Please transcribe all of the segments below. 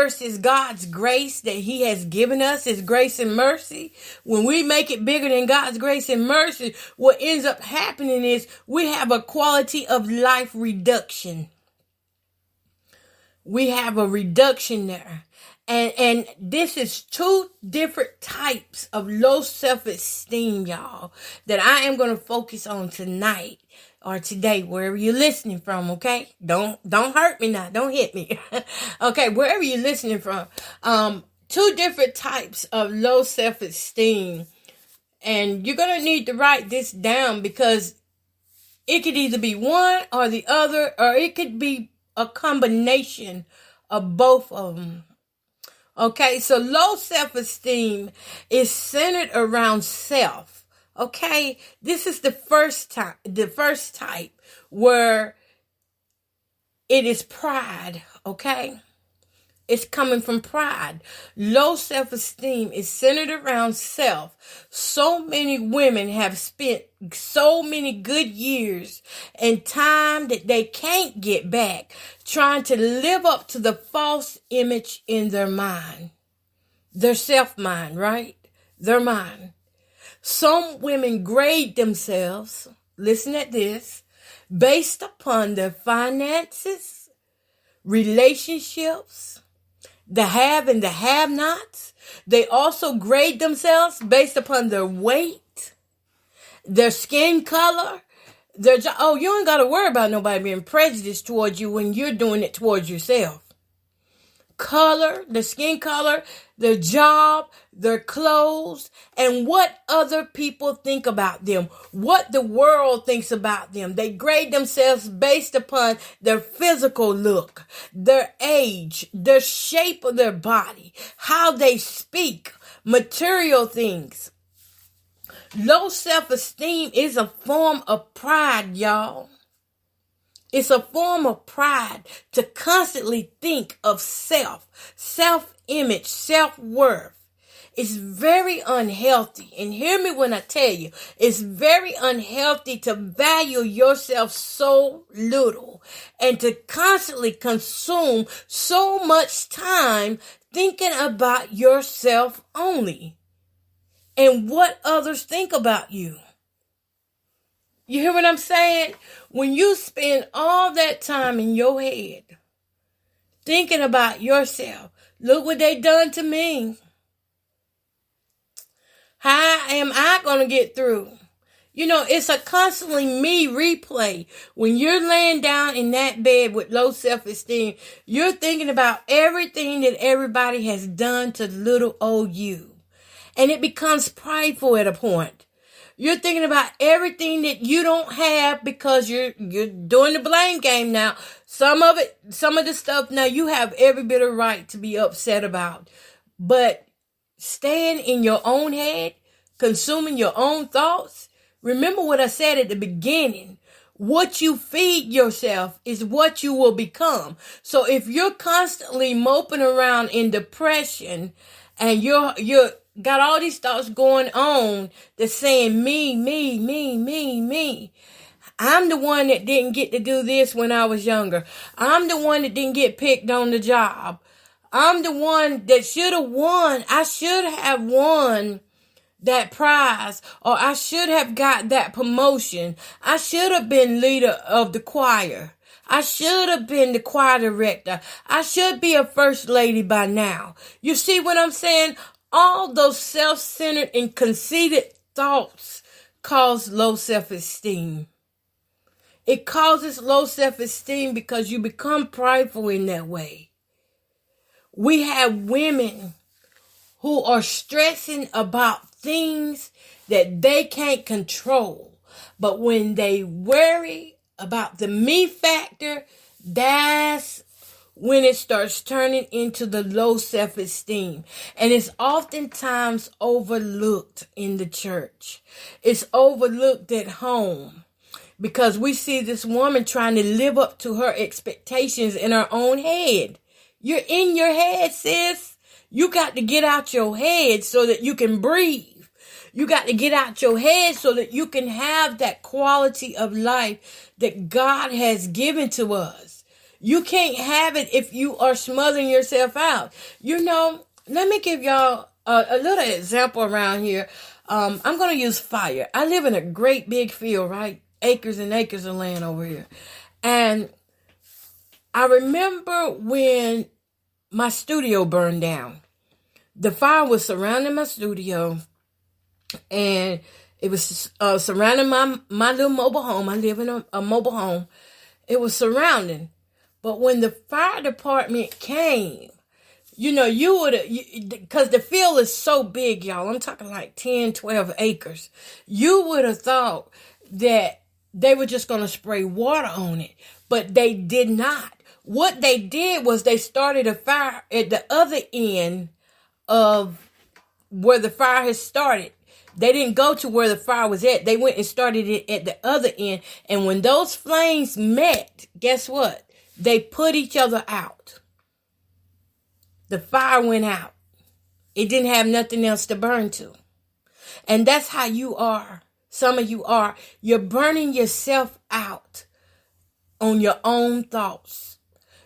versus God's grace that he has given us, his grace and mercy. When we make it bigger than God's grace and mercy, what ends up happening is we have a quality of life reduction. We have a reduction there. And this is two different types of low self-esteem, y'all, that I am going to focus on tonight or today, wherever you're listening from, okay? Don't hurt me now. Don't hit me. Okay, wherever you're listening from. Two different types of low self-esteem. And you're going to need to write this down because it could either be one or the other, or it could be a combination of both of them. Okay, so low self-esteem is centered around self. Okay, this is the first type where it is pride. Okay, it's coming from pride. Low self-esteem is centered around self. So many women have spent so many good years and time that they can't get back trying to live up to the false image in their mind. Their self-mind, right? Their mind. Some women grade themselves, listen at this, based upon their finances, relationships, the have and the have-nots. They also grade themselves based upon their weight, their skin color, their job. Oh, you ain't got to worry about nobody being prejudiced towards you when you're doing it towards yourself. Color, the skin color, their job, their clothes, and what other people think about them, what the world thinks about them. They grade themselves based upon their physical look, their age, the shape of their body, how they speak, material things. Low self-esteem is a form of pride, y'all. It's a form of pride to constantly think of self-image, self-worth. It's very unhealthy. And hear me when I tell you, it's very unhealthy to value yourself so little and to constantly consume so much time thinking about yourself only and what others think about you. You hear what I'm saying? When you spend all that time in your head thinking about yourself, look what they done to me. How am I going to get through? You know, it's a constantly me replay. When you're laying down in that bed with low self-esteem, you're thinking about everything that everybody has done to little old you. And it becomes prideful at a point. You're thinking about everything that you don't have because you're doing the blame game now. Some of the stuff now you have every bit of right to be upset about. But staying in your own head, consuming your own thoughts. Remember what I said at the beginning. What you feed yourself is what you will become. So if you're constantly moping around in depression and you're got all these thoughts going on that's saying me. I'm the one that didn't get to do this when I was younger. I'm the one that didn't get picked on the job. I'm the one that should have won. I should have won that prize, or I should have got that promotion. I should have been leader of the choir. I should have been the choir director. I should be a first lady by now. You see what I'm saying? All those self-centered and conceited thoughts cause low self-esteem. It causes low self-esteem because you become prideful in that way. We have women who are stressing about things that they can't control. But when they worry about the me factor, that's when it starts turning into the low self-esteem. And it's oftentimes overlooked in the church. It's overlooked at home because we see this woman trying to live up to her expectations in her own head. You're in your head, sis. You got to get out your head so that you can breathe. You got to get out your head so that you can have that quality of life that God has given to us. You can't have it if you are smothering yourself out. Let me give y'all a little example around here. I'm going to use fire. I live in a great big field, right? Acres and acres of land over here. And I remember when my studio burned down. The fire was surrounding my studio, and it was surrounding my little mobile home. I live in a mobile home. It was surrounding. But when the fire department came, you would have, because the field is so big, y'all. I'm talking like 10, 12 acres. You would have thought that they were just going to spray water on it, but they did not. What they did was they started a fire at the other end of where the fire has started. They didn't go to where the fire was at. They went and started it at the other end. And when those flames met, guess what? They put each other out. The fire went out. It didn't have nothing else to burn to. And that's how you are. Some of you are. You're burning yourself out on your own thoughts,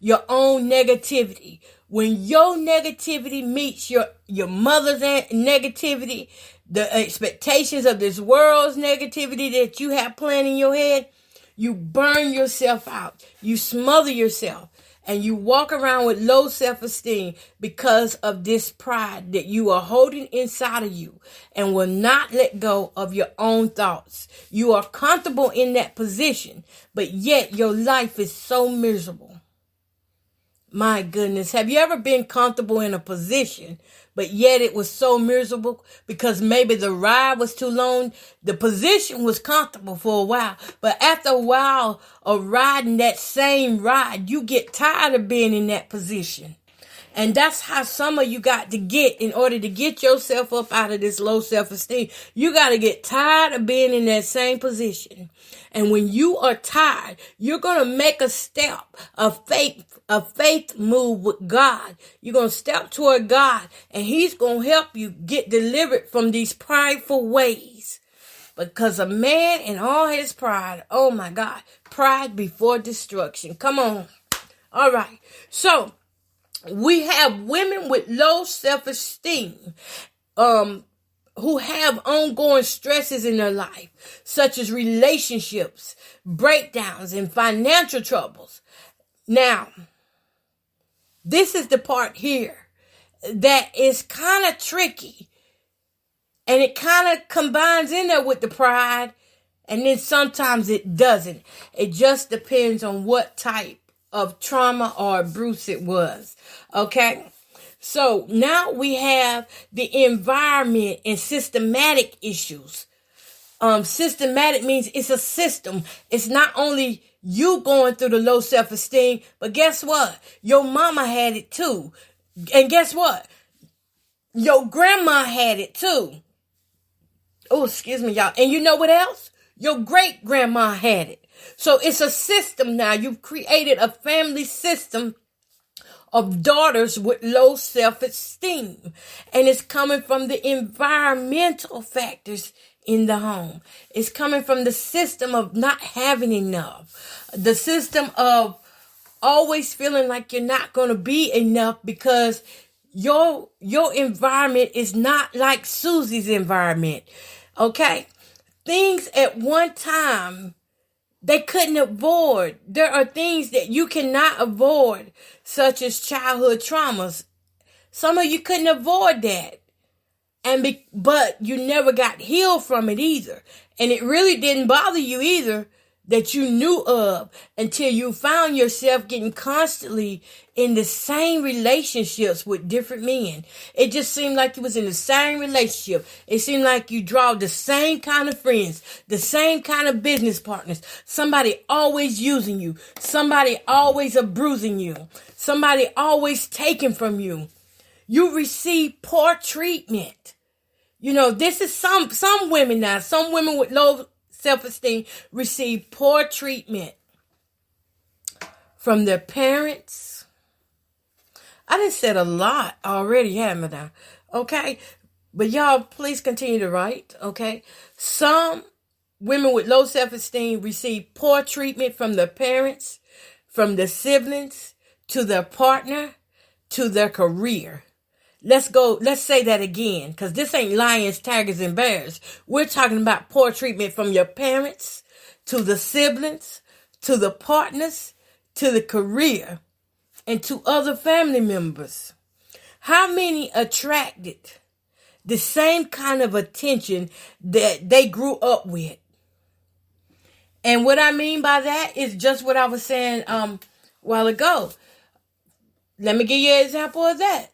your own negativity. When your negativity meets your mother's negativity, the expectations of this world's negativity that you have planned in your head, you burn yourself out. You smother yourself. And you walk around with low self-esteem because of this pride that you are holding inside of you and will not let go of your own thoughts. You are comfortable in that position, but yet your life is so miserable. My goodness, have you ever been comfortable in a position, but yet it was so miserable because maybe the ride was too long? The position was comfortable for a while, but after a while of riding that same ride, you get tired of being in that position. And that's how some of you got to get in order to get yourself up out of this low self-esteem. You got to get tired of being in that same position. And when you are tired, you're going to make a step, a faith move with God. You're going to step toward God, and He's going to help you get delivered from these prideful ways. Because a man in all his pride, oh my God, pride before destruction. Come on. All right. So we have women with low self-esteem, who have ongoing stresses in their life, such as relationships, breakdowns, and financial troubles. Now, this is the part here that is kind of tricky, and it kind of combines in there with the pride, and then sometimes it doesn't. It just depends on what type of trauma or abuse it was. Okay? So now we have the environment and systematic issues. Systematic means it's a system. It's not only you going through the low self-esteem, but guess what? Your mama had it too. And guess what? Your grandma had it too. Oh, excuse me, y'all. And you know what else? Your great grandma had it. So it's a system now. You've created a family system of daughters with low self-esteem. And it's coming from the environmental factors in the home. It's coming from the system of not having enough. The system of always feeling like you're not going to be enough because your environment is not like Susie's environment. Okay? Things at one time they couldn't avoid. There are things that you cannot avoid, such as childhood traumas. Some of you couldn't avoid that. But you never got healed from it either. And it really didn't bother you either that you knew of until you found yourself getting constantly in the same relationships with different men. It just seemed like you was in the same relationship. It seemed like you draw the same kind of friends, the same kind of business partners. Somebody always using you. Somebody always abusing you. Somebody always taking from you. You receive poor treatment. This is some women now. Some women with low self-esteem receive poor treatment from their parents. I done said a lot already, haven't I? Okay? But y'all, please continue to write, okay? Some women with low self-esteem receive poor treatment from their parents, from the siblings to their partner to their career. Let's say that again, because this ain't lions, tigers, and bears. We're talking about poor treatment from your parents to the siblings to the partners to the career and to other family members. How many attracted the same kind of attention that they grew up with? And what I mean by that is just what I was saying a while ago. Let me give you an example of that.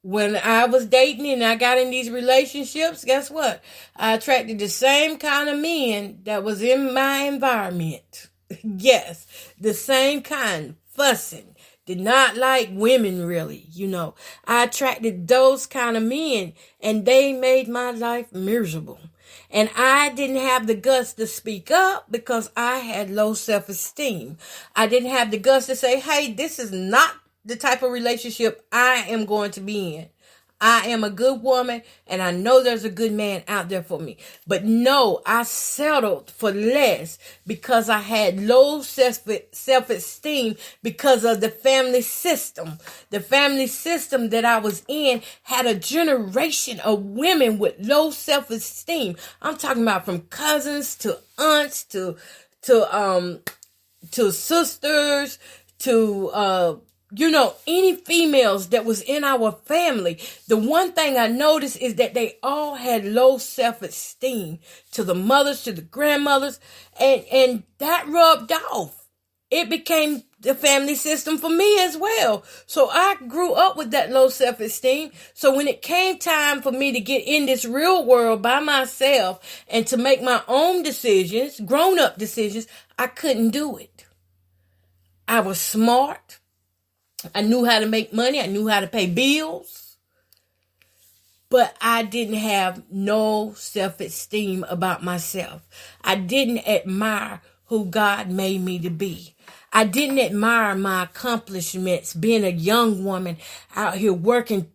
When I was dating and I got in these relationships, guess what? I attracted the same kind of men that was in my environment. Yes, the same kind, fussing. Did not like women really, I attracted those kind of men and they made my life miserable. And I didn't have the guts to speak up because I had low self-esteem. I didn't have the guts to say, hey, this is not the type of relationship I am going to be in. I am a good woman and I know there's a good man out there for me. But no, I settled for less because I had low self-esteem because of the family system. The family system that I was in had a generation of women with low self-esteem. I'm talking about from cousins to aunts to sisters to any females that was in our family. The one thing I noticed is that they all had low self-esteem, to the mothers, to the grandmothers, and that rubbed off. It became the family system for me as well. So I grew up with that low self-esteem. So when it came time for me to get in this real world by myself and to make my own decisions, grown-up decisions, I couldn't do it. I was smart. I knew how to make money. I knew how to pay bills. But I didn't have no self-esteem about myself. I didn't admire who God made me to be. I didn't admire my accomplishments, being a young woman out here working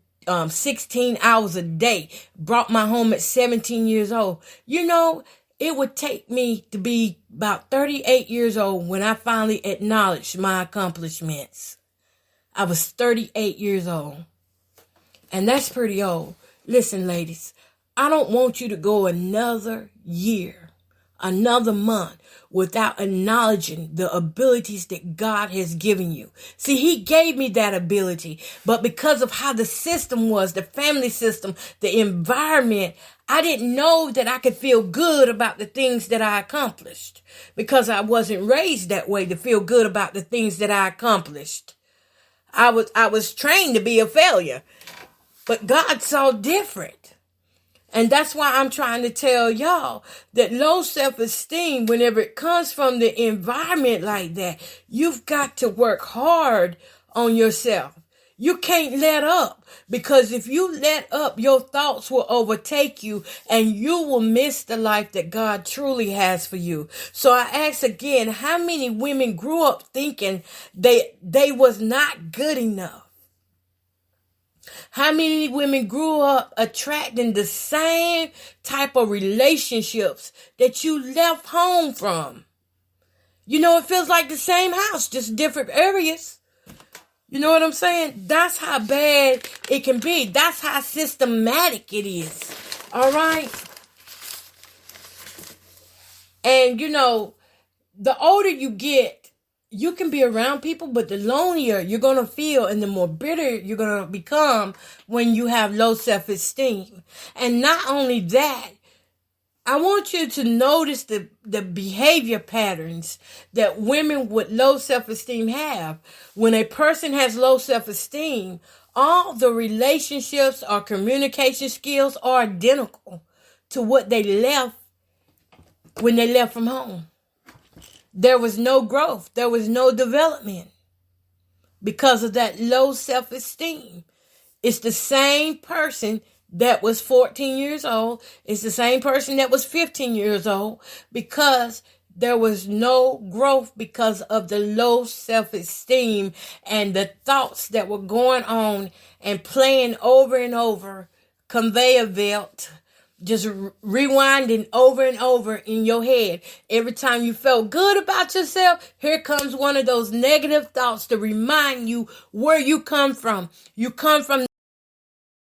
16 hours a day, brought my home at 17 years old. It would take me to be about 38 years old when I finally acknowledged my accomplishments. I was 38 years old. And that's pretty old. Listen, ladies, I don't want you to go another year, another month without acknowledging the abilities that God has given you. See, He gave me that ability, but because of how the system was, the family system, the environment, I didn't know that I could feel good about the things that I accomplished because I wasn't raised that way to feel good about the things that I accomplished. I was trained to be a failure, but God saw different. And that's why I'm trying to tell y'all that low self-esteem, whenever it comes from the environment like that, you've got to work hard on yourself. You can't let up, because if you let up, your thoughts will overtake you and you will miss the life that God truly has for you. So I ask again, how many women grew up thinking they was not good enough? How many women grew up attracting the same type of relationships that you left home from? It feels like the same house, just different areas. You know what I'm saying? That's how bad it can be. That's how systematic it is. All right? And, the older you get, you can be around people, but the lonelier you're going to feel and the more bitter you're going to become when you have low self-esteem. And not only that, I want you to notice the behavior patterns that women with low self-esteem have. When a person has low self-esteem, all the relationships or communication skills are identical to what they left when they left from home. There was no growth. There was no development because of that low self-esteem. It's the same person that was 14 years old. It's the same person that was 15 years old, because there was no growth because of the low self-esteem and the thoughts that were going on and playing over and over, conveyor belt, just rewinding over and over in your head. Every time you felt good about yourself, here comes one of those negative thoughts to remind you where you come from. You come from